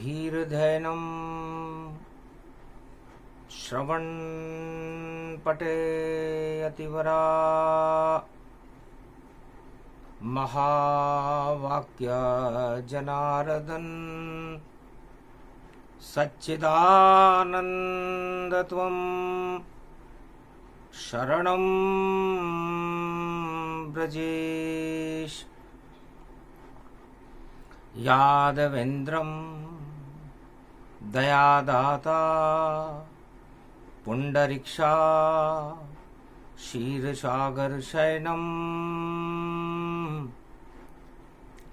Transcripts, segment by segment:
धीर्धैनं श्रवण पटे अतिवरा महावाक्य जनार्दन सच्चिदानंद त्वं शरणं ब्रजेश यादवेन्द्रं दयादाता पुंडरीक्षा क्षीरसागर शयनं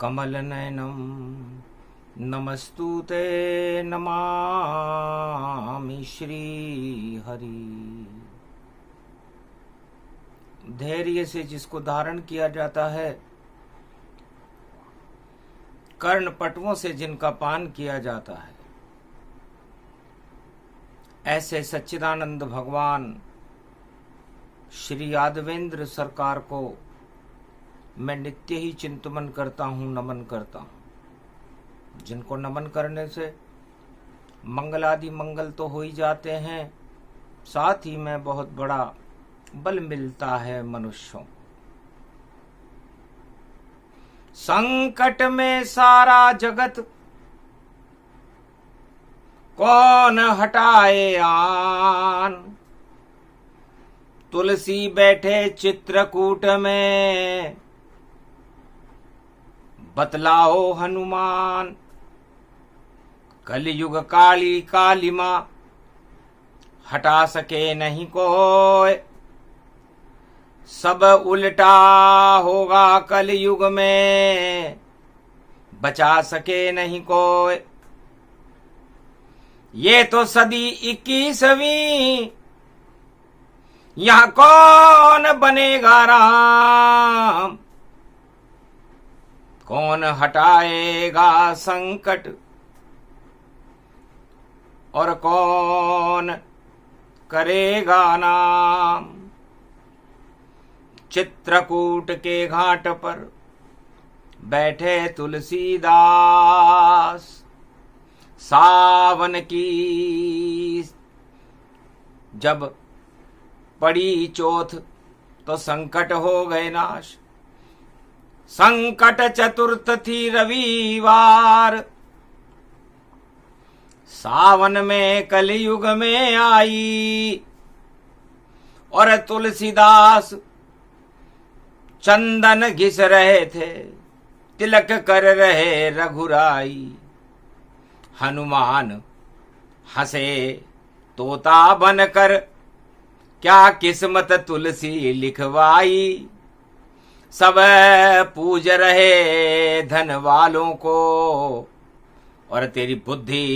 कमलनयनं नमस्तुते नमामि श्रीहरि। धैर्य से जिसको धारण किया जाता है, कर्ण पटवों से जिनका पान किया जाता है, ऐसे सच्चिदानंद भगवान श्री यादवेंद्र सरकार को मैं नित्य ही चिंतन करता हूँ, नमन करता हूँ। जिनको नमन करने से मंगल आदि मंगल तो हो ही जाते हैं, साथ ही में बहुत बड़ा बल मिलता है मनुष्यों। संकट में सारा जगत कौन हटाए आन, तुलसी बैठे चित्रकूट में बतलाओ हनुमान। कलयुग काली कालिमा हटा सके नहीं कोई, सब उल्टा होगा कलयुग में बचा सके नहीं कोई। ये तो सदी 21वीं, यहाँ कौन बनेगा राम, कौन हटाएगा संकट और कौन करेगा नाम। चित्रकूट के घाट पर बैठे तुलसीदास, सावन की जब पड़ी चौथ तो संकट हो गए नाश। संकट चतुर्थ थी रविवार, सावन में कलयुग में आई। और तुलसीदास चंदन घिस रहे थे, तिलक कर रहे रघुराई। हनुमान हंसे तोता बनकर, क्या किस्मत तुलसी लिखवाई। सब पूज रहे धन वालों को, और तेरी बुद्धि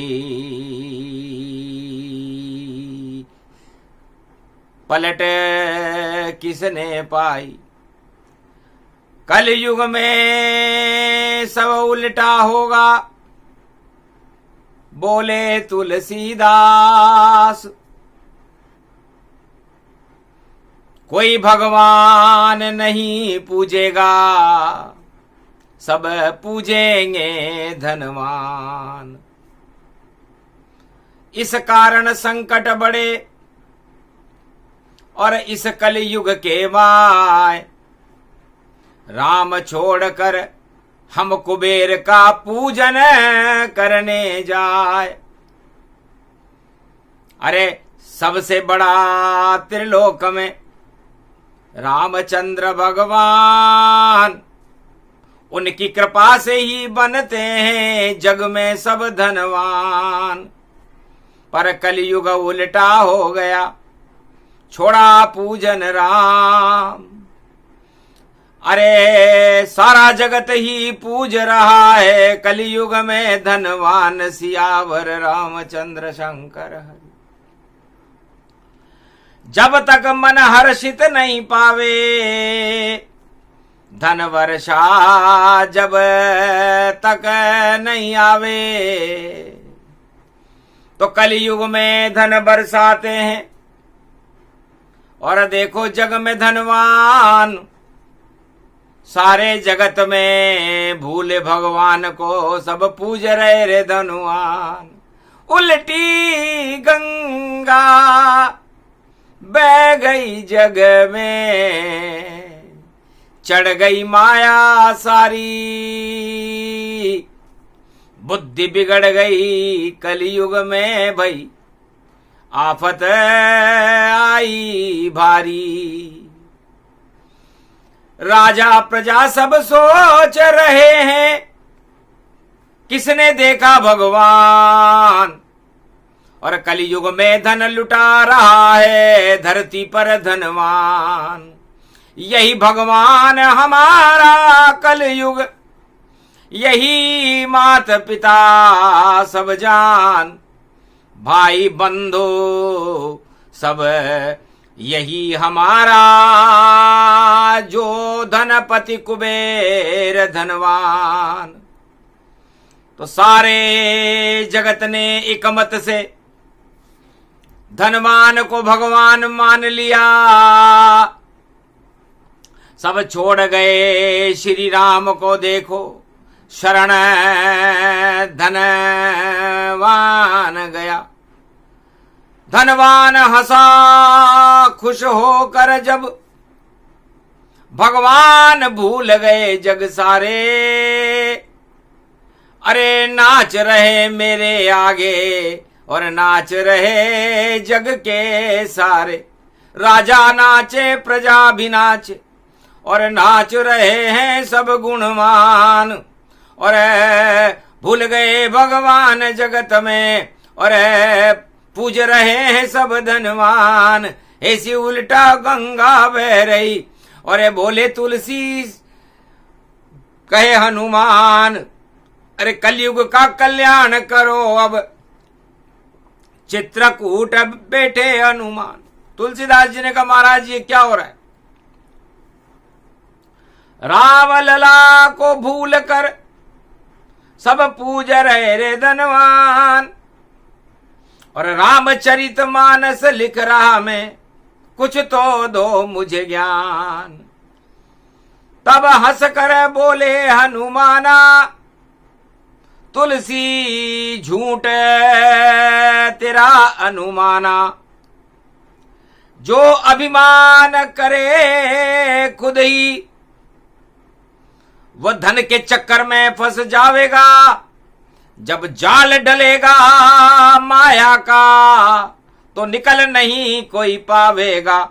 पलट किसने पाई। कलयुग में सब उल्टा होगा, बोले तुलसीदास। कोई भगवान नहीं पूजेगा, सब पूजेंगे धनवान। इस कारण संकट बढ़े और इस कलयुग के माय, राम छोड़कर हम कुबेर का पूजन करने जाए। अरे सबसे बड़ा त्रिलोक में रामचंद्र भगवान, उनकी कृपा से ही बनते हैं जग में सब धनवान। पर कलयुग उल्टा हो गया, छोड़ा पूजन राम। अरे सारा जगत ही पूज रहा है कलयुग में धनवान, सियावर रामचंद्र शंकर हरि। जब तक मन हर्षित नहीं पावे, धन वर्षा जब तक नहीं आवे, तो कलयुग में धन बरसाते हैं। और देखो जग में धनवान सारे जगत में भूले भगवान को, सब पूज रहे रे धनुवान। उल्टी गंगा बह गई जग में, चढ़ गई माया सारी, बुद्धि बिगड़ गई कलयुग में भई, आफत आई भारी। राजा प्रजा सब सोच रहे हैं, किसने देखा भगवान। और कलयुग में धन लुटा रहा है धरती पर धनवान। यही भगवान हमारा कलयुग, यही मात पिता सब जान, भाई बंधु सब यही हमारा, जो धनपति कुबेर धनवान। तो सारे जगत ने एक मत से धनवान को भगवान मान लिया। सब छोड़ गए श्री राम को, देखो शरण धनवान गया। धनवान हंसा खुश होकर जब, भगवान भूल गए जग सारे। अरे नाच रहे मेरे आगे और नाच रहे जग के सारे। राजा नाचे प्रजा भी नाचे और नाच रहे हैं सब गुणवान। और भूल गए भगवान जगत में और पूज रहे हैं सब धनवान। ऐसी उल्टा गंगा बह रही और बोले तुलसी कहे हनुमान, अरे कलयुग का कल्याण करो अब, चित्रकूट बैठे हनुमान। तुलसीदास जी ने कहा महाराज ये क्या हो रहा है। राम लला को भूल कर सब पूज रहे रे धनवान। और रामचरित मानस लिख रहा मैं, कुछ तो दो मुझे ज्ञान। तब हंस कर बोले हनुमाना, तुलसी झूठ तेरा अनुमाना। जो अभिमान करे खुद ही, वह धन के चक्कर में फंस जावेगा। जब जाल डलेगा माया का, तो निकल नहीं कोई पावेगा।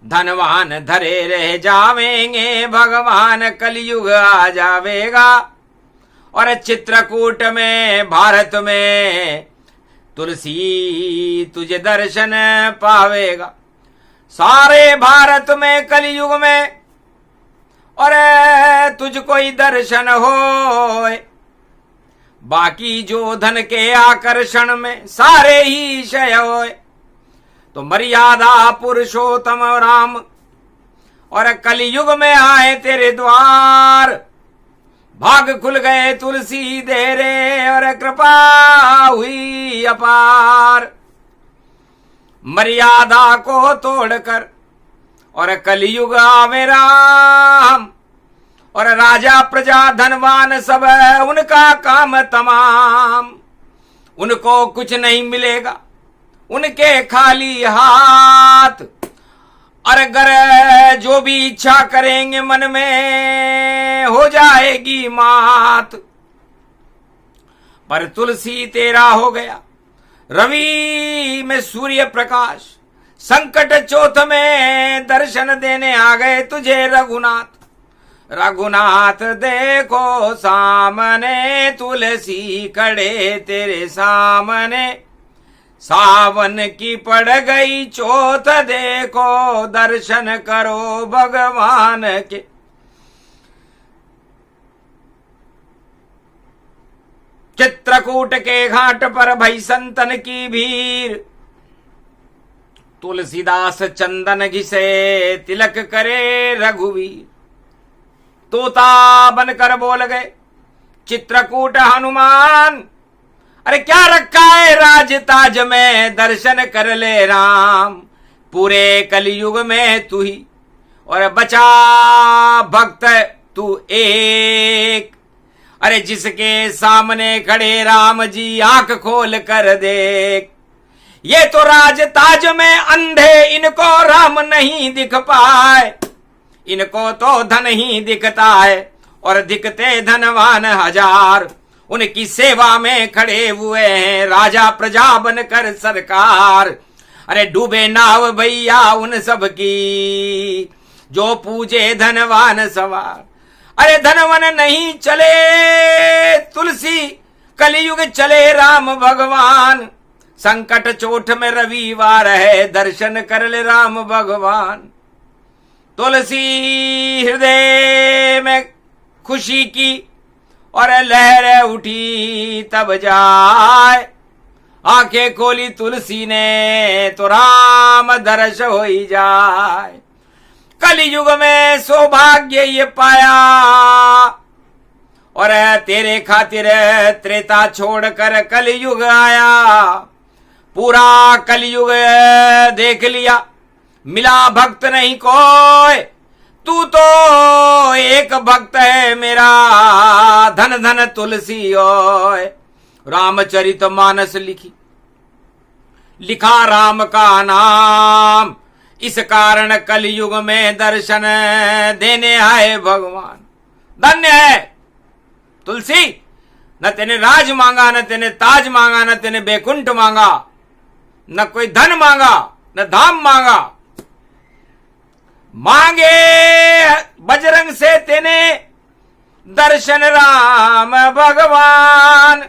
धनवान धरे रह जावेंगे, भगवान कलयुग आ जावेगा। और चित्रकूट में भारत में तुलसी तुझे दर्शन पावेगा। सारे भारत में कलयुग में और तुझको ही दर्शन होए। बाकी जो धन के आकर्षण में सारे ही क्षय होए। तो मर्यादा पुरुषोत्तम राम और कलयुग में आए तेरे द्वार। भाग खुल गए तुलसी देरे और कृपा हुई अपार। मर्यादा को तोड़कर और कलयुग आवे राम। और राजा प्रजा धनवान सब उनका काम तमाम। उनको कुछ नहीं मिलेगा, उनके खाली हाथ। और अगर जो भी इच्छा करेंगे मन में हो जाएगी मात। पर तुलसी तेरा हो गया रवि में सूर्य प्रकाश। संकट चौथ में दर्शन देने आ गए तुझे रघुनाथ। रघुनाथ देखो सामने, तुलसी खड़े तेरे सामने। सावन की पड़ गई चौथ, देखो दर्शन करो भगवान के। चित्रकूट के घाट पर भई संतन की भीड़। तुलसीदास चंदन घिसे तिलक करे रघुवीर। तोता बनकर बोल गए चित्रकूट हनुमान। अरे क्या रखा है राज ताज में, दर्शन कर ले राम। पूरे कलयुग में तू ही और बचा भक्त तू एक। अरे जिसके सामने खड़े राम जी आंख खोल कर देख। ये तो राज ताज में अंधे, इनको राम नहीं दिख पाए। इनको तो धन ही दिखता है और दिखते धनवान हजार। उनकी सेवा में खड़े हुए हैं राजा प्रजा बनकर सरकार। अरे डूबे नाव भैया उन सब की जो पूजे धनवान सवार। अरे धनवन नहीं चले तुलसी, कलयुग चले राम भगवान। संकट चोट में रविवार है, दर्शन कर ले राम भगवान। तुलसी हृदय में खुशी की और लहर उठी तब जाए। आंखें खोली तुलसी ने तो राम दर्श हो ही जाए। कलयुग में सौभाग्य ये पाया और तेरे खातिर त्रेता छोड़कर कलयुग आया। पूरा कलयुग देख लिया, मिला भक्त नहीं कोई। तू तो एक भक्त है मेरा, धन धन तुलसी ओए। रामचरितमानस लिखा राम का नाम। इस कारण कलयुग में दर्शन देने आए भगवान। धन्य है तुलसी, न तेने राज मांगा, न तेने ताज मांगा, न तेने बैकुंठ मांगा, न कोई धन मांगा, न धाम मांगा। मांगे बजरंग से तेने दर्शन राम भगवान।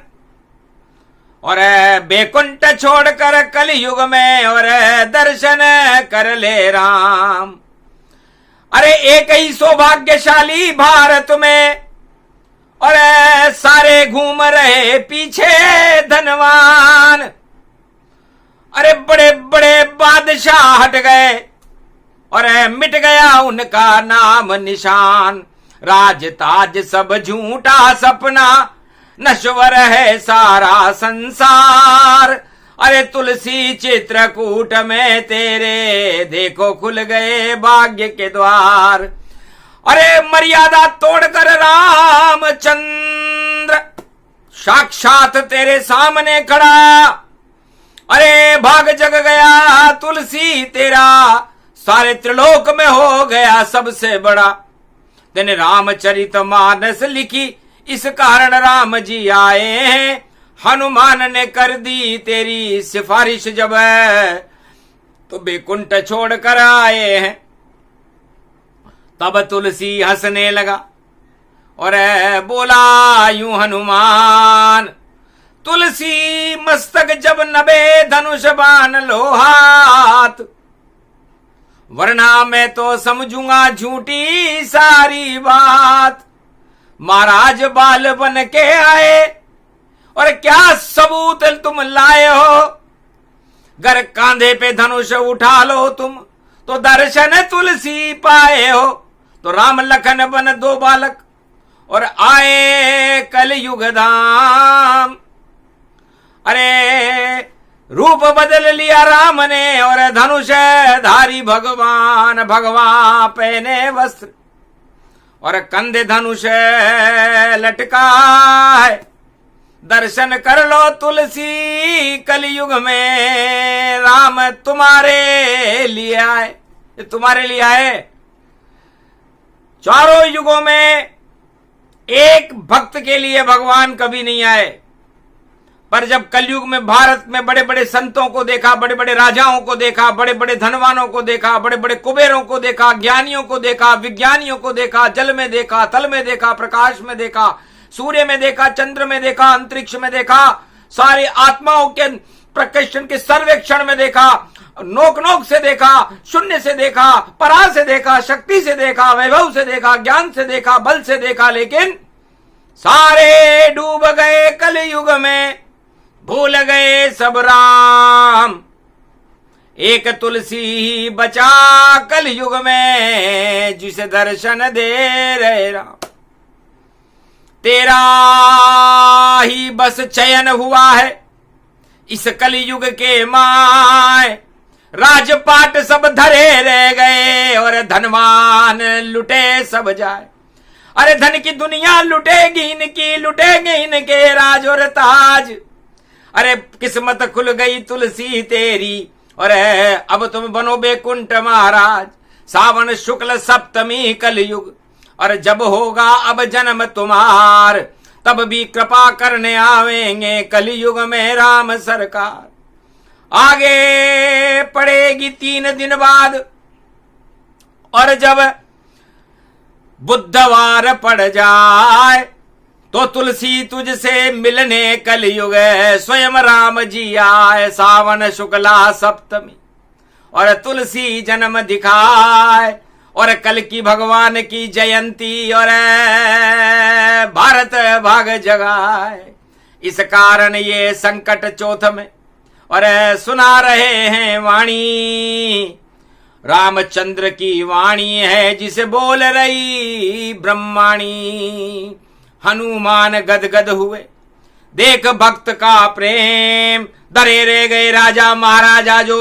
और बैकुंठ छोड़कर कलयुग में और दर्शन कर ले राम। अरे एक ही सौभाग्यशाली भारत में और सारे घूम रहे पीछे धनवान। अरे बड़े बड़े बादशाह हट गए और मिट गया उनका नाम निशान। राज ताज सब झूठा सपना, नश्वर है सारा संसार। अरे तुलसी चित्रकूट में तेरे देखो खुल गए भाग्य के द्वार। अरे मर्यादा तोड़कर रामचंद्र साक्षात तेरे सामने खड़ा। अरे भाग जग गया तुलसी तेरा, सारे त्रिलोक में हो गया सबसे बड़ा। तेने रामचरितमानस लिखी, इस कारण राम जी आए हैं। हनुमान ने कर दी तेरी सिफारिश जब तो बैकुंठ छोड़कर आए हैं। तब तुलसी हंसने लगा और बोला यूं हनुमान। तुलसी मस्तक जब नबे धनुष बाण लो हाथ, वरना मैं तो समझूंगा झूठी सारी बात। महाराज बाल बन के आए और क्या सबूत तुम लाए हो। गर कांधे पे धनुष उठा लो तुम तो दर्शन तुलसी पाए हो। तो राम लखन बन दो बालक और आए कलयुग धाम। अरे रूप बदल लिया राम ने और धनुष धारी भगवान। भगवान पहने वस्त्र और कंधे धनुष लटका है। दर्शन कर लो तुलसी, कलयुग में राम तुम्हारे लिए आए। तुम्हारे लिए आए। चारों युगों में एक भक्त के लिए भगवान कभी नहीं आए, पर जब कलयुग में भारत में बड़े बड़े संतों को देखा, बड़े बड़े राजाओं को देखा, बड़े बड़े धनवानों को देखा, बड़े बड़े कुबेरों को देखा, ज्ञानियों को देखा, विज्ञानियों को देखा, जल में देखा, थल में देखा, प्रकाश में देखा, सूर्य में देखा, चंद्र में देखा, अंतरिक्ष में देखा, सारी आत्माओं के प्रकृष्ण के सर्वेक्षण में देखा, नोक नोक से देखा, शून्य से देखा, परा से देखा, शक्ति से देखा, वैभव से देखा, ज्ञान से देखा, बल से देखा, लेकिन सारे डूब गए कलयुग में, भूल गए सब राम। एक तुलसी ही बचा कलयुग में, जिसे दर्शन दे रहे राम। तेरा ही बस चयन हुआ है इस कलयुग के माय। राजपाट सब धरे रह गए और धनवान लुटे सब जाए। अरे धन की दुनिया लुटेगी इनकी, लुटेंगे इनके राज और ताज। अरे किस्मत खुल गई तुलसी तेरी, और अब तुम बनो बैकुंठ महाराज। सावन शुक्ल सप्तमी कलयुग, और जब होगा अब जन्म तुम्हार, तब भी कृपा करने आवेंगे कलयुग में राम सरकार। आगे पड़ेगी 3 दिन बाद, और जब बुधवार पड़ जाए तो तुलसी तुझसे मिलने कलयुग स्वयं राम जी आए। सावन शुक्ला सप्तमी और तुलसी जन्म दिखाए, और कल की भगवान की जयंती, और भारत भाग जगाए। इस कारण ये संकट चौथ में और सुना रहे हैं वाणी, रामचंद्र की वाणी है जिसे बोल रही ब्रह्माणी। हनुमान गदगद हुए देख भक्त का प्रेम, डरे रह गए राजा महाराजा जो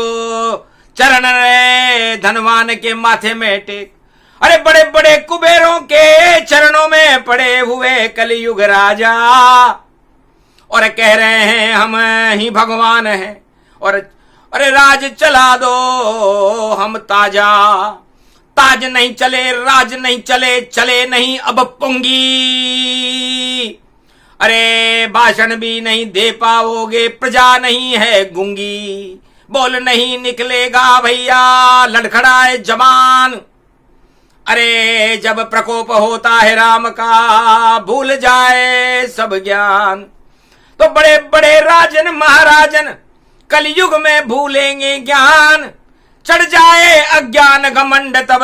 चरण रे धनवान के माथे में टेक। अरे बड़े बड़े कुबेरों के चरणों में पड़े हुए कलयुग राजा, और कह रहे हैं हम ही भगवान हैं, और अरे राज चला दो हम ताजा। ताज नहीं चले, राज नहीं चले, चले नहीं अब पुंगी। अरे भाषण भी नहीं दे पाओगे, प्रजा नहीं है गूंगी। बोल नहीं निकलेगा भैया, लड़खड़ाए जबान। अरे जब प्रकोप होता है राम का, भूल जाए सब ज्ञान। तो बड़े बड़े राजन महाराजन कलयुग में भूलेंगे ज्ञान। चढ़ जाए अज्ञान घमंड, तब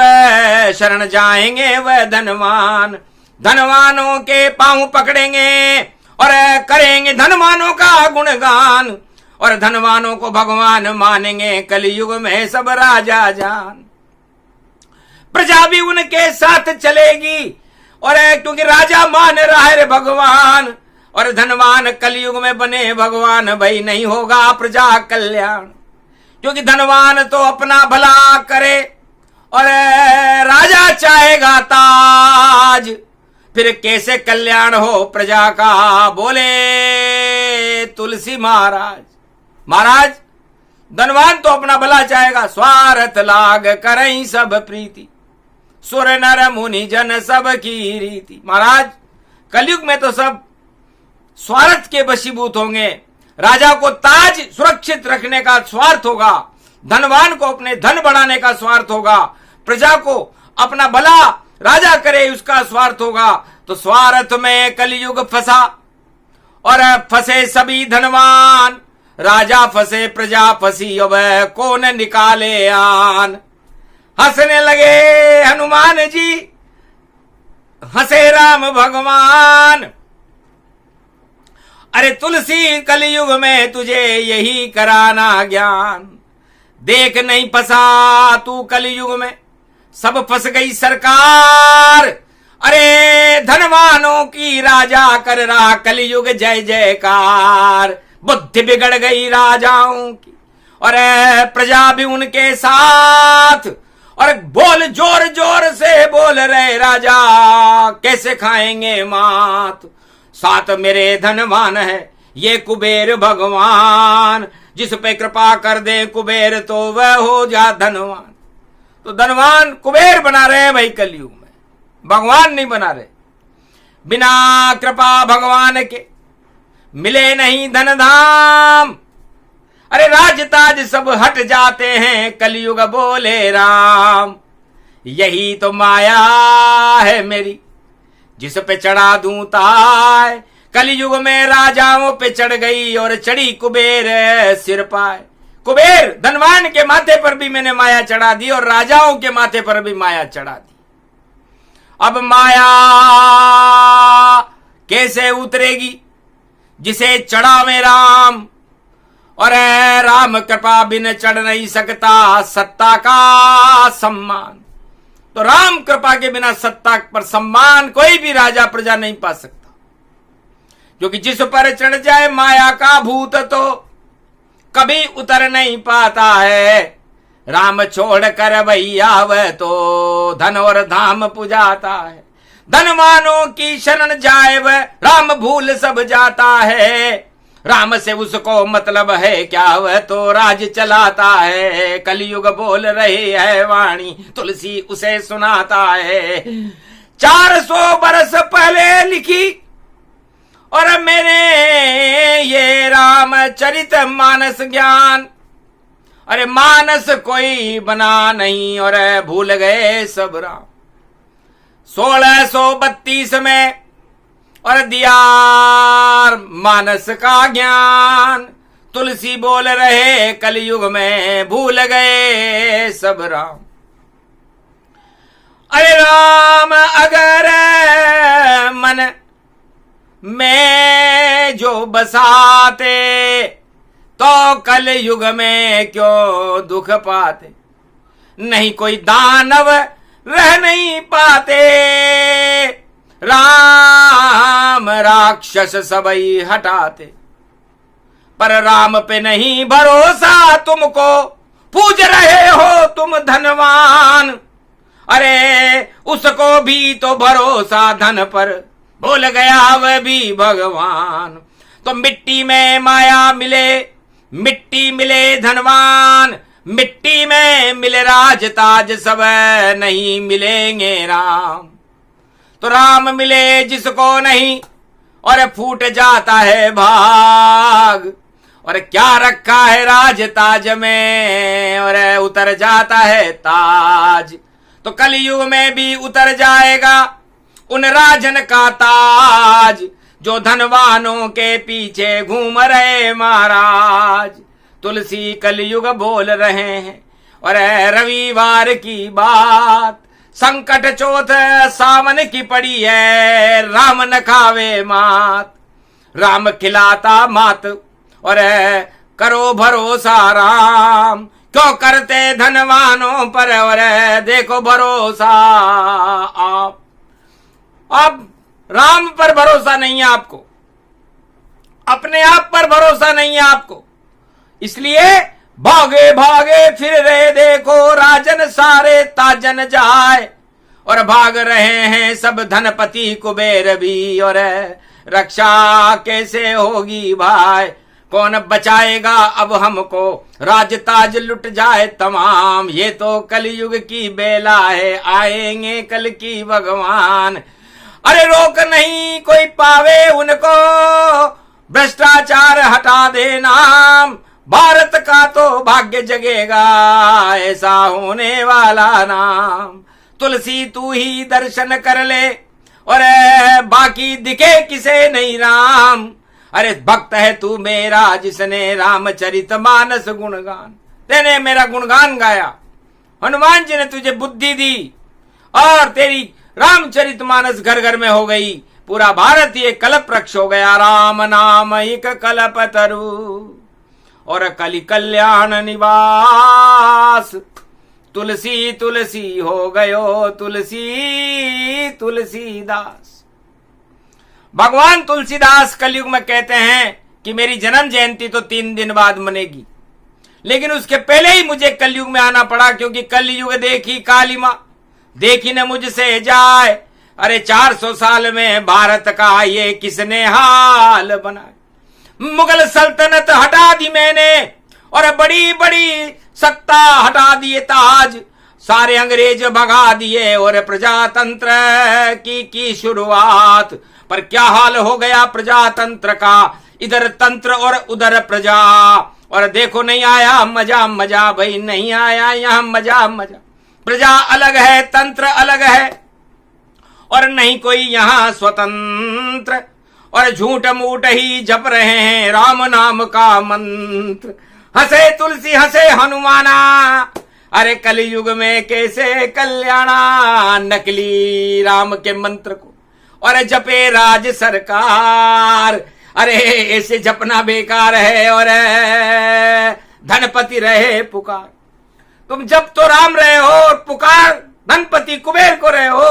शरण जाएंगे वह धनवान। धनवानों के पांव पकड़ेंगे और करेंगे धनवानों का गुणगान, और धनवानों को भगवान मानेंगे कलयुग में सब राजा जान। प्रजा भी उनके साथ चलेगी, और क्योंकि राजा मान रहा है भगवान, और धनवान कलयुग में बने भगवान। भाई नहीं होगा प्रजा कल्याण, क्योंकि धनवान तो अपना भला करे, और राजा चाहेगा ताज। फिर कैसे कल्याण हो प्रजा का, बोले तुलसी महाराज। महाराज धनवान तो अपना भला चाहेगा, स्वार्थ लाग करई सब प्रीति, सुर नर मुनि जन सब की रीति। महाराज कलयुग में तो सब स्वार्थ के वशीभूत होंगे। राजा को ताज सुरक्षित रखने का स्वार्थ होगा, धनवान को अपने धन बढ़ाने का स्वार्थ होगा, प्रजा को अपना भला राजा करे उसका स्वार्थ होगा। तो स्वार्थ में कलयुग फंसा, और फंसे सभी धनवान। राजा फंसे प्रजा फंसी, अब कौन निकाले आन। हंसने लगे हनुमान जी, हंसे राम भगवान। अरे तुलसी कलयुग में तुझे यही कराना ज्ञान। देख नहीं फंसा तू कलयुग में, सब फंस गई सरकार। अरे धनवानों की राजा कर रहा कलयुग जय जयकार। बुद्धि बिगड़ गई राजाओं की, और प्रजा भी उनके साथ। और बोल जोर जोर से बोल रहे राजा, कैसे खाएंगे मात। साथ मेरे धनवान है ये कुबेर भगवान, जिस पे कृपा कर दे कुबेर तो वह हो जा धनवान। तो धनवान कुबेर बना रहे भाई कलयुग में, भगवान नहीं बना रहे। बिना कृपा भगवान के मिले नहीं धन धाम। अरे राज ताज सब हट जाते हैं कलयुग बोले राम। यही तो माया है मेरी, जिस पे चढ़ा दूं ताय। कलयुग में राजाओं पे चढ़ गई, और चढ़ी कुबेर सिर पाए। कुबेर धनवान के माथे पर भी मैंने माया चढ़ा दी, और राजाओं के माथे पर भी माया चढ़ा दी। अब माया कैसे उतरेगी, जिसे चढ़ावे राम। और राम कृपा बिन चढ़ नहीं सकता सत्ता का सम्मान। तो राम कृपा के बिना सत्ता पर सम्मान कोई भी राजा प्रजा नहीं पा सकता, क्योंकि जिस पर चढ़ जाए माया का भूत तो कभी उतर नहीं पाता है। राम छोड़ कर भैया वह तो धन और धाम पुजाता है। धनवानों की शरण जाए वह राम भूल सब जाता है। राम से उसको मतलब है क्या, वह तो राज चलाता है। कलयुग बोल रही है वाणी, तुलसी उसे सुनाता है। 400 बरस पहले लिखी और मैंने ये रामचरित मानस ज्ञान। अरे मानस कोई बना नहीं और भूल गए सब राम। 1632 में और दिया मानस का ज्ञान। तुलसी बोल रहे कलयुग में भूल गए सब राम। अरे राम अगर मन में जो बसाते तो कल युग में क्यों दुख पाते। नहीं कोई दानव रह नहीं पाते, राम राक्षस सबई हटाते। पर राम पे नहीं भरोसा तुमको, पूज रहे हो तुम धनवान। अरे उसको भी तो भरोसा धन पर, भूल गया वह भी भगवान। तो मिट्टी में माया मिले, मिट्टी मिले धनवान। मिट्टी में मिले राज ताज, सब नहीं मिलेंगे राम। तो राम मिले जिसको नहीं और फूट जाता है भाग। और क्या रखा है राज ताज में और उतर जाता है ताज। तो कलयुग में भी उतर जाएगा उन राजन का ताज, जो धनवानों के पीछे घूम रहे महाराज। तुलसी कलयुग बोल रहे हैं और रविवार की बात। संकट चौथ सावन की पड़ी है, राम न खावे मात। राम खिलाता मात और करो भरोसा राम। क्यों करते धनवानों पर और देखो भरोसा आप। अब राम पर भरोसा नहीं है आपको, अपने आप पर भरोसा नहीं है आपको, इसलिए भागे भागे फिर रहे देखो राजन सारे ताजन जाए। और भाग रहे हैं सब धनपति कुबेर भी, और रक्षा कैसे होगी भाई। कौन बचाएगा अब हमको, राज ताज लुट जाए तमाम। ये तो कलयुग की बेला है, आएंगे कल की भगवान। अरे रोक नहीं कोई पावे उनको, भ्रष्टाचार हटा देना। भारत का तो भाग्य जगेगा, ऐसा होने वाला नाम। तुलसी तू ही दर्शन कर ले और बाकी दिखे किसे नहीं राम। अरे भक्त है तू मेरा जिसने रामचरित मानस गुणगान। तेने मेरा गुणगान गाया, हनुमान जी ने तुझे बुद्धि दी और तेरी रामचरित मानस घर घर में हो गई। पूरा भारत ये कल्प वृक्ष हो गया। राम नाम एक कल्प तरु और कलि कल्याण निवास। तुलसी तुलसी हो गयो तुलसी तुलसीदास। भगवान तुलसीदास कलयुग में कहते हैं कि मेरी जन्म जयंती तो 3 दिन बाद मनेगी, लेकिन उसके पहले ही मुझे कलयुग में आना पड़ा, क्योंकि कलयुग देखी काली मां देखी न मुझसे जाए। अरे 400 साल में भारत का ये किसने हाल बनाया। मुगल सल्तनत हटा दी मैंने और बड़ी बड़ी सत्ता हटा दिए ताज। सारे अंग्रेज भगा दिए और प्रजातंत्र की शुरुआत। पर क्या हाल हो गया प्रजातंत्र का, इधर तंत्र और उधर प्रजा। और देखो नहीं आया मजा मजा भाई, नहीं आया यहां मजा मजा। प्रजा अलग है, तंत्र अलग है और नहीं कोई यहां स्वतंत्र। और झूठ मूठ ही जप रहे हैं राम नाम का मंत्र। हंसे तुलसी हंसे हनुमाना, अरे कलयुग में कैसे कल्याणा। नकली राम के मंत्र को और जपे राज सरकार। अरे ऐसे जपना बेकार है और धनपति रहे पुकार। तुम जब तो राम रहे हो और पुकार धनपति कुबेर को रहे हो,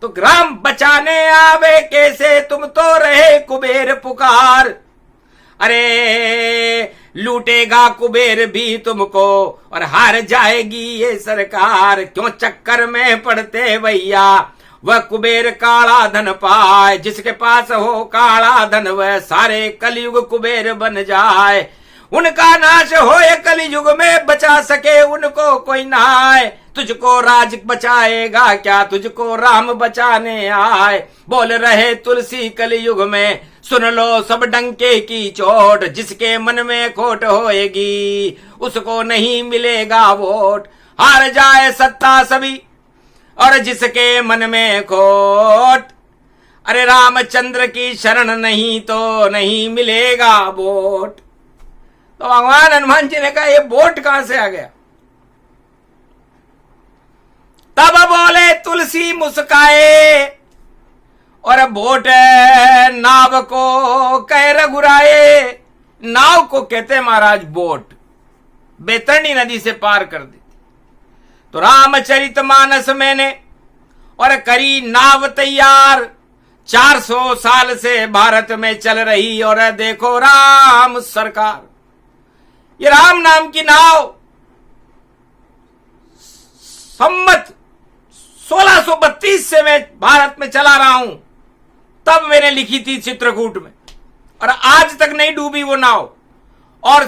तो राम बचाने आवे कैसे, तुम तो रहे कुबेर पुकार। अरे लूटेगा कुबेर भी तुमको और हार जाएगी ये सरकार। क्यों चक्कर में पड़ते भैया वह कुबेर काला धन पाए। जिसके पास हो काला धन वह सारे कलयुग कुबेर बन जाए। उनका नाश होए कलयुग में बचा सके उनको कोई नहाए। तुझको राज बचाएगा क्या, तुझको राम बचाने आए। बोल रहे तुलसी कलयुग में सुन लो सब डंके की चोट। जिसके मन में खोट होएगी उसको नहीं मिलेगा वोट। हार जाए सत्ता सभी और जिसके मन में खोट, अरे रामचंद्र की शरण नहीं तो नहीं मिलेगा वोट। तो भगवान हनुमान जी ने कहा ये वोट कहां से आ गया। तब बोले तुलसी मुस्काए और वोट नाव को कह रघुराए। नाव को कहते महाराज वोट, बैतरणी नदी से पार कर दी। तो रामचरितमानस मैंने और करी नाव तैयार। 400 साल से भारत में चल रही और देखो राम सरकार। ये राम नाम की नाव सम्मत 1632 से मैं भारत में चला रहा हूं। तब मैंने लिखी थी चित्रकूट में और आज तक नहीं डूबी वो नाव। और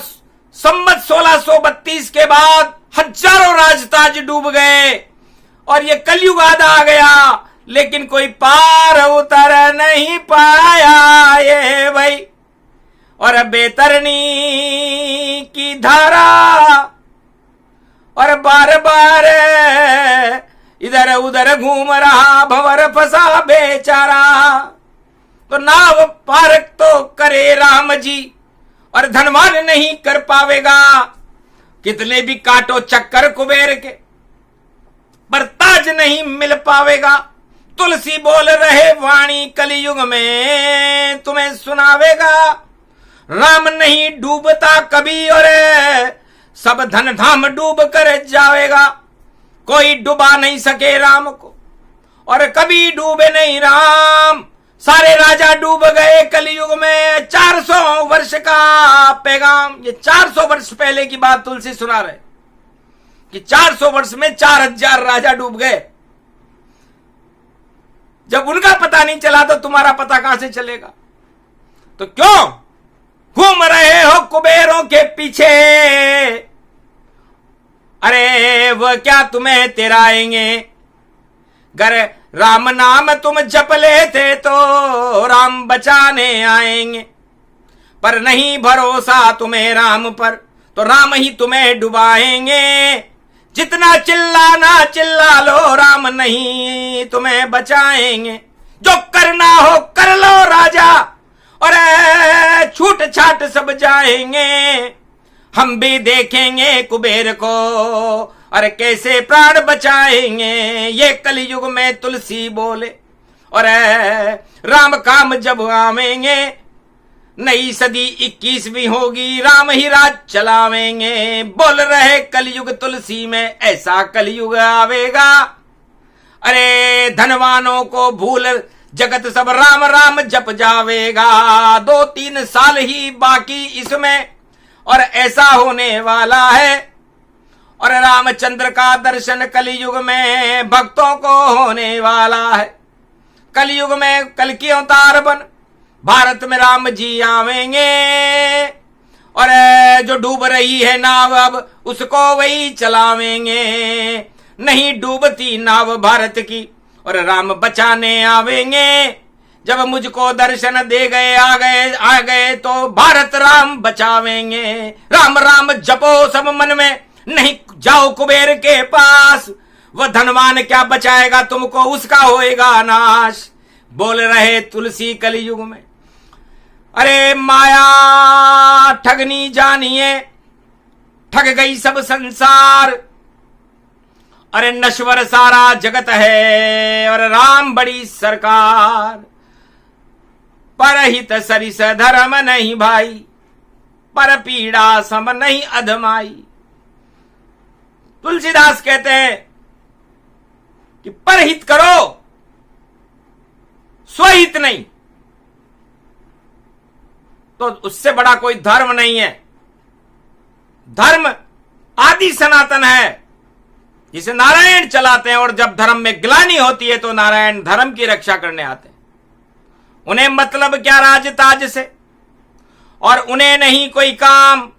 सम्मत 1632 के बाद हजारों राजताज डूब गए और ये कलयुग आ गया, लेकिन कोई पार उतर नहीं पाया ये भाई। और बैतरणी की धारा और बार बार इधर उधर घूम रहा, भंवर फंसा बेचारा। तो नाव पार तो करे राम जी और धनवान नहीं कर पावेगा। कितने भी काटो चक्कर कुबेर के पर ताज नहीं मिल पावेगा। तुलसी बोल रहे वाणी कलयुग में तुम्हें सुनावेगा। राम नहीं डूबता कभी और सब धन धाम डूब कर जाएगा। कोई डुबा नहीं सके राम को और कभी डूबे नहीं राम। सारे राजा डूब गए कलयुग में। 400 वर्ष का पैगाम, ये 400 वर्ष पहले की बात तुलसी सुना रहे कि 400 वर्ष में 4000 राजा डूब गए। जब उनका पता नहीं चला तो तुम्हारा पता कहां से चलेगा। तो क्यों घूम रहे हो कुबेरों के पीछे। अरे वो क्या तुम्हें तेराएंगे। गर राम नाम तुम जप लेते तो राम बचाने आएंगे। पर नहीं भरोसा तुम्हें राम पर तो राम ही तुम्हें डुबाएंगे। जितना चिल्लाना चिल्ला लो राम नहीं तुम्हें बचाएंगे। जो करना हो कर लो राजा और छूट छाट सब जाएंगे। हम भी देखेंगे कुबेर को और कैसे प्राण बचाएंगे। ये कलयुग में तुलसी बोले और राम काम जब आवेंगे। नई सदी 21वीं होगी राम ही राज चलावेंगे। बोल रहे कलयुग तुलसी में ऐसा कलयुग आवेगा। अरे धनवानों को भूल जगत सब राम राम जप जावेगा। 2-3 साल ही बाकी इसमें और ऐसा होने वाला है। और रामचंद्र का दर्शन कलयुग में भक्तों को होने वाला है। कलयुग में कल की अवतार बन भारत में राम जी आवेंगे। और जो डूब रही है नाव अब उसको वही चलावेंगे। नहीं डूबती नाव भारत की और राम बचाने आवेंगे। जब मुझको दर्शन दे गए आ गए तो भारत राम बचावेंगे। राम राम जपो सब मन में, नहीं जाओ कुबेर के पास। वह धनवान क्या बचाएगा तुमको, उसका होएगा नाश। बोल रहे तुलसी कलयुग में। अरे माया ठगनी जानिए, ठग गई सब संसार। अरे नश्वर सारा जगत है और राम बड़ी सरकार। परहित सरिस धर्म नहीं भाई, पर पीड़ा सम नहीं अधमाई। तुलसीदास कहते हैं कि परहित करो, स्वहित नहीं। तो उससे बड़ा कोई धर्म नहीं है। धर्म आदि सनातन है। जिसे नारायण चलाते हैं, और जब धर्म में ग्लानि होती है तो नारायण धर्म की रक्षा करने आते हैं। उन्हें मतलब क्या राज ताज से, और उन्हें नहीं कोई काम,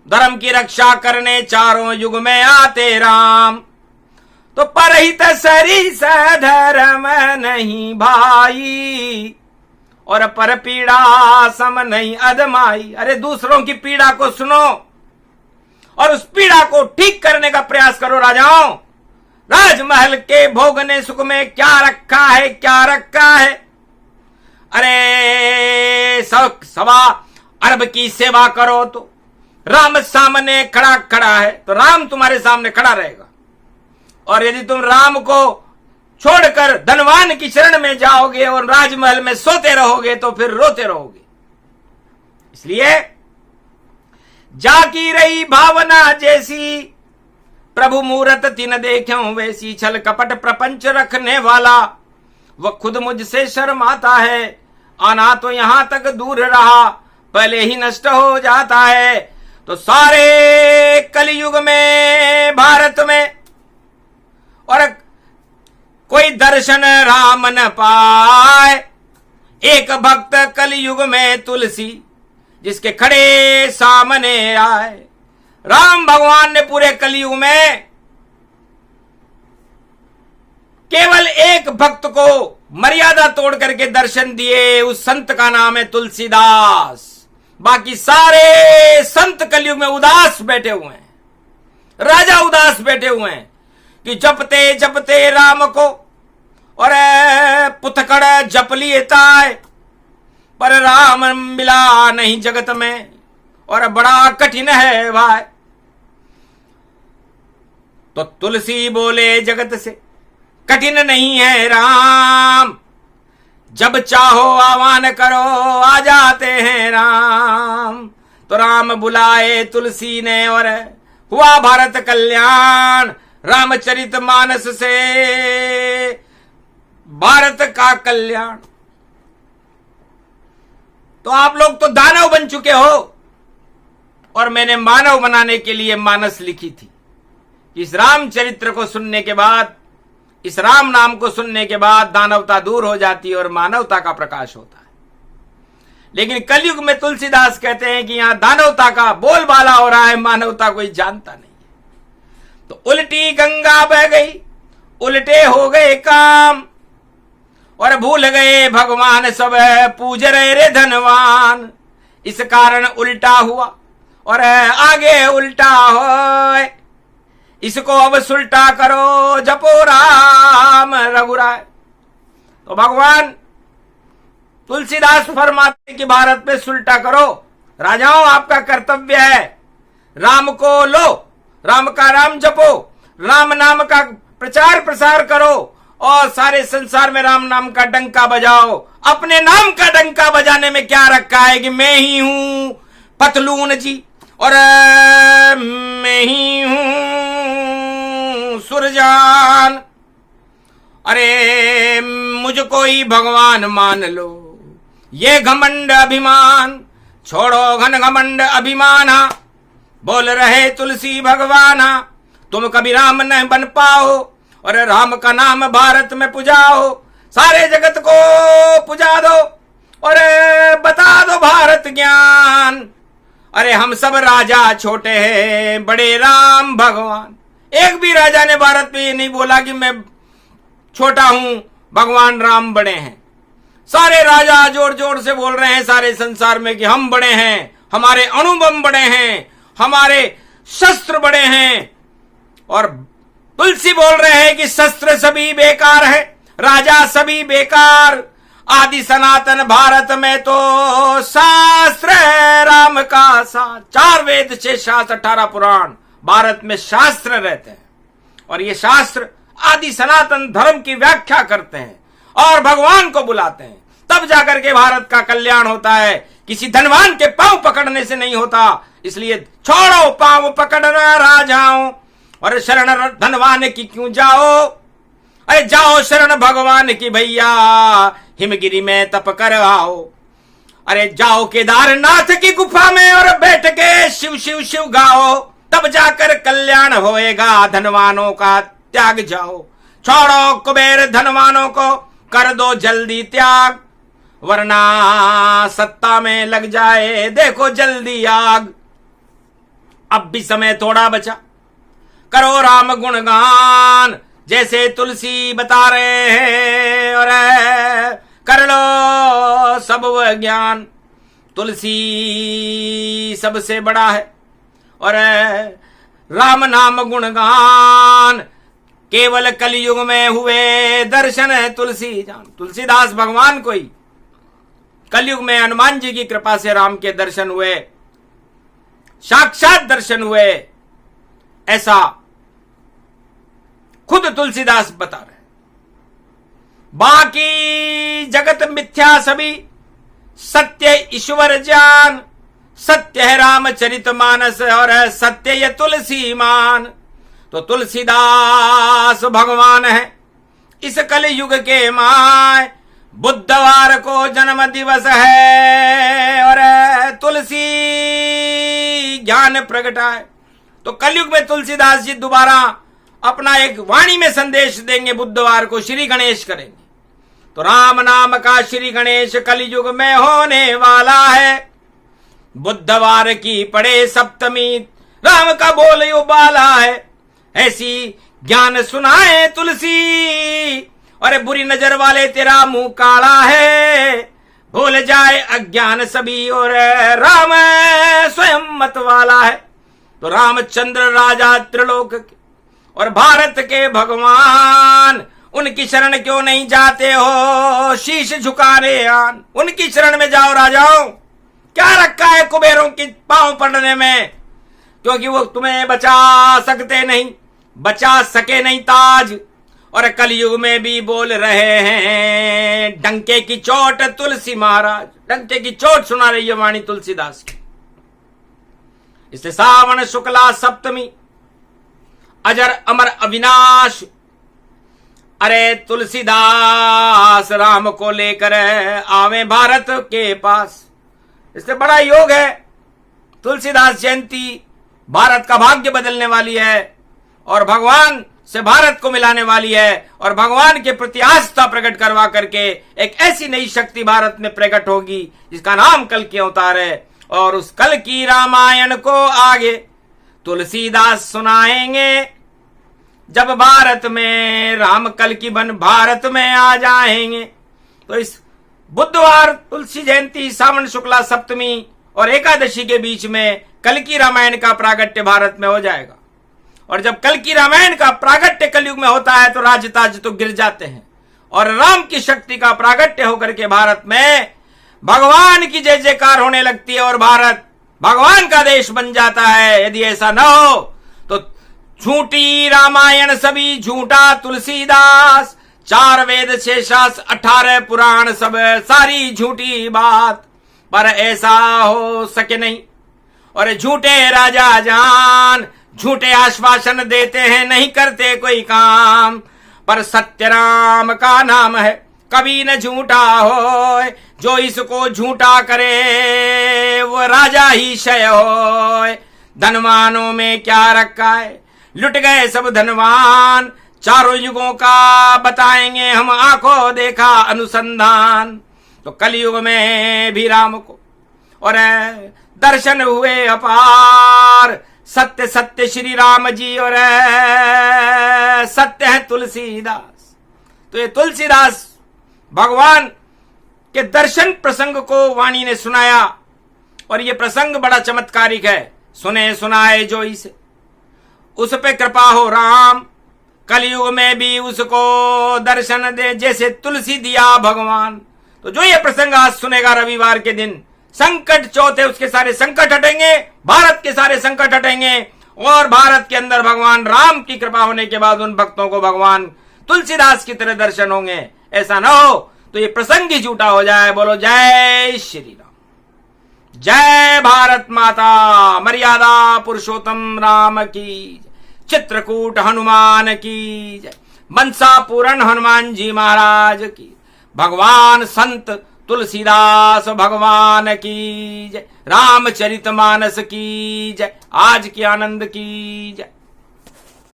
धर्म की रक्षा करने चारों युग में आते राम। तो परहित सरिस धर्म नहीं भाई, और पर पीड़ा सम नहीं अदमाई। अरे दूसरों की पीड़ा को सुनो और उस पीड़ा को ठीक करने का प्रयास करो। राजाओं, राजमहल के भोगने सुख में क्या रखा है, क्या रखा है? अरे सवा अरब की सेवा करो तो राम सामने खड़ा खड़ा है, तो राम तुम्हारे सामने खड़ा रहेगा। और यदि तुम राम को छोड़कर धनवान की शरण में जाओगे और राजमहल में सोते रहोगे तो फिर रोते रहोगे। इसलिए जाकी रही भावना जैसी, प्रभु मूरत तिन देख्यों वैसी। छल कपट प्रपंच रखने वाला वह खुद मुझसे शर्माता है। आना तो यहां तक दूर रहा, पहले ही नष्ट हो जाता है। तो सारे कलयुग में भारत में और कोई दर्शन राम न पाए, एक भक्त कलयुग में तुलसी जिसके खड़े सामने आए। राम भगवान ने पूरे कलयुग में केवल एक भक्त को मर्यादा तोड़ करके दर्शन दिए, उस संत का नाम है तुलसीदास। बाकी सारे संत कलयुग में उदास बैठे हुए हैं, राजा उदास बैठे हुए हैं कि जपते जपते राम को, और पुतकड़ जप लेता है पर राम मिला नहीं जगत में, और बड़ा कठिन है भाई। तो तुलसी बोले जगत से कठिन नहीं है राम, जब चाहो आह्वान करो आ जाते हैं राम। तो राम बुलाए तुलसी ने और हुआ भारत कल्याण। रामचरित मानस से भारत का कल्याण। तो आप लोग तो दानव बन चुके हो, और मैंने मानव बनाने के लिए मानस लिखी थी। इस रामचरित्र को सुनने के बाद, इस राम नाम को सुनने के बाद दानवता दूर हो जाती है और मानवता का प्रकाश होता है। लेकिन कलयुग में तुलसीदास कहते हैं कि यहां दानवता का बोलबाला हो रहा है, मानवता कोई जानता नहीं है। तो उल्टी गंगा बह गई, उल्टे हो गए काम, और भूल गए भगवान सब पूज रहे रे धनवान। इस कारण उल्टा हुआ और आगे उल्टा हो। इसको अब सुल्टा करो, जपो राम रघुराय। तो भगवान तुलसीदास फरमाते कि भारत में सुल्टा करो। राजाओं, आपका कर्तव्य है, राम को लो, राम का राम जपो, राम नाम का प्रचार प्रसार करो, और सारे संसार में राम नाम का डंका बजाओ। अपने नाम का डंका बजाने में क्या रखा है कि मैं ही हूं पतलून जी, और मैं ही हूं सुरजान। अरे मुझको ही भगवान मान लो, ये घमंड अभिमान छोड़ो, घन घमंड अभिमाना। बोल रहे तुलसी भगवाना, तुम कभी राम न बन पाओ, और राम का नाम भारत में पुजाओ। सारे जगत को पुजा दो और बता दो भारत ज्ञान। अरे हम सब राजा छोटे हैं, बड़े राम भगवान। एक भी राजा ने भारत में ये नहीं बोला कि मैं छोटा हूं, भगवान राम बड़े हैं। सारे राजा जोर जोर से बोल रहे हैं सारे संसार में कि हम बड़े हैं, हमारे अणुबम बड़े हैं, हमारे शस्त्र बड़े हैं। और तुलसी बोल रहे हैं कि शस्त्र सभी बेकार है, राजा सभी बेकार। आदि सनातन भारत में तो शास्त्र है राम का साथ। 4 वेद 6 शास्त्र 18 पुराण भारत में शास्त्र रहते हैं, और ये शास्त्र आदि सनातन धर्म की व्याख्या करते हैं और भगवान को बुलाते हैं। तब जाकर के भारत का कल्याण होता है, किसी धनवान के पांव पकड़ने से नहीं होता। इसलिए छोड़ो पांव पकड़ना राजाओं, और शरण धनवान की क्यों जाओ। अरे जाओ शरण भगवान की भैया, हिमगिरी में तप कर आओ। अरे जाओ केदारनाथ की गुफा में और बैठ के शिव शिव शिव गाओ, तब जाकर कल्याण होएगा धनवानों का त्याग जाओ, छोड़ो कुबेर धनवानों को, कर दो जल्दी त्याग, वरना सत्ता में लग जाए देखो जल्दी आग। अब भी समय थोड़ा बचा, करो राम गुणगान, जैसे तुलसी बता रहे हैं, और कर लो सब वह ज्ञान। तुलसी सबसे बड़ा है, और राम नाम गुणगान, केवल कलयुग में हुए दर्शन है तुलसी जान। तुलसीदास भगवान को ही कलयुग में हनुमान जी की कृपा से राम के दर्शन हुए, साक्षात दर्शन हुए, ऐसा खुद तुलसीदास बता रहे। बाकी जगत मिथ्या सभी, सत्य ईश्वर जान, सत्य है रामचरित मानस, और सत्य ये तुलसी मान। तो तुलसीदास भगवान है इस कलयुग के माय, बुधवार को जन्म दिवस है, और तुलसी ज्ञान प्रगटाए। तो कलयुग में तुलसीदास जी दोबारा अपना एक वाणी में संदेश देंगे, बुधवार को श्री गणेश करेंगे। तो राम नाम का श्री गणेश कलयुग में होने वाला है, बुधवार की पड़े सप्तमी, राम का बोल उबाला है। ऐसी ज्ञान सुनाए तुलसी, और बुरी नजर वाले तेरा मुंह काला है, भूल जाए अज्ञान सभी, और राम स्वयं मत वाला है। तो रामचंद्र राजा त्रिलोक के और भारत के भगवान, उनकी शरण क्यों नहीं जाते हो शीश झुकाने आन। उनकी शरण में जाओ राजाओं, क्या रखा है कुबेरों की पांव पड़ने में, क्योंकि वो तुम्हें बचा सकते नहीं, बचा सके नहीं ताज। और कलयुग में भी बोल रहे हैं डंके की चोट तुलसी महाराज, डंके की चोट सुना रही है वाणी तुलसीदास की। इसलिए सावन शुक्ला सप्तमी, अजर अमर अविनाश, अरे तुलसीदास राम को लेकर आवे भारत के पास। इससे बड़ा योग है, तुलसीदास जयंती भारत का भाग्य बदलने वाली है, और भगवान से भारत को मिलाने वाली है, और भगवान के प्रति आस्था प्रकट करवा करके एक ऐसी नई शक्ति भारत में प्रकट होगी जिसका नाम कल की अवतार है। और उस कल की रामायण को आगे तुलसीदास सुनाएंगे, जब भारत में राम कल की बन भारत में आ जाएंगे। तो इस बुधवार तुलसी जयंती, सावन शुक्ला सप्तमी और एकादशी के बीच में कल की रामायण का प्रागट्य भारत में हो जाएगा। और जब कल की रामायण का प्रागट्य कलयुग में होता है तो राजताज तो गिर जाते हैं, और राम की शक्ति का प्रागट्य होकर के भारत में भगवान की जय जयकार होने लगती है, और भारत भगवान का देश बन जाता है। यदि ऐसा न हो तो झूठी रामायण सभी, झूठा तुलसीदास, 4 वेद 6 शास्त्र 18 पुराण सब सारी झूठी बात, पर ऐसा हो सके नहीं। और झूठे राजा जान झूठे आश्वासन देते हैं, नहीं करते कोई काम, पर सत्य राम का नाम है कभी न झूठा हो। जो इसको झूठा करे वो राजा ही क्षय हो। धनवानों में क्या रखा है, लुट गए सब धनवान, चारों युगों का बताएंगे हम आंखों देखा अनुसंधान। तो कलयुग में भी राम को और दर्शन हुए अपार, सत्य सत्य श्री राम जी और सत्य है तुलसीदास। तो ये तुलसीदास भगवान के दर्शन प्रसंग को वाणी ने सुनाया, और ये प्रसंग बड़ा चमत्कारिक है। सुने सुनाए जो इसे, उस पे कृपा हो राम, कलयुग में भी उसको दर्शन दे जैसे तुलसी दिया भगवान। तो जो ये प्रसंग आज सुनेगा रविवार के दिन, संकट चौथ है, उसके सारे संकट हटेंगे, भारत के सारे संकट हटेंगे, और भारत के अंदर भगवान राम की कृपा होने के बाद उन भक्तों को भगवान तुलसीदास की तरह दर्शन होंगे। ऐसा ना हो तो ये प्रसंग ही झूठा हो जाए। बोलो जय श्री राम, जय भारत माता, मर्यादा पुरुषोत्तम राम की, चित्रकूट हनुमान की जय, मनसा पूरण हनुमान जी महाराज की, भगवान संत तुलसीदास भगवान की जय, रामचरितमानस की जय, आज की आनंद की जय।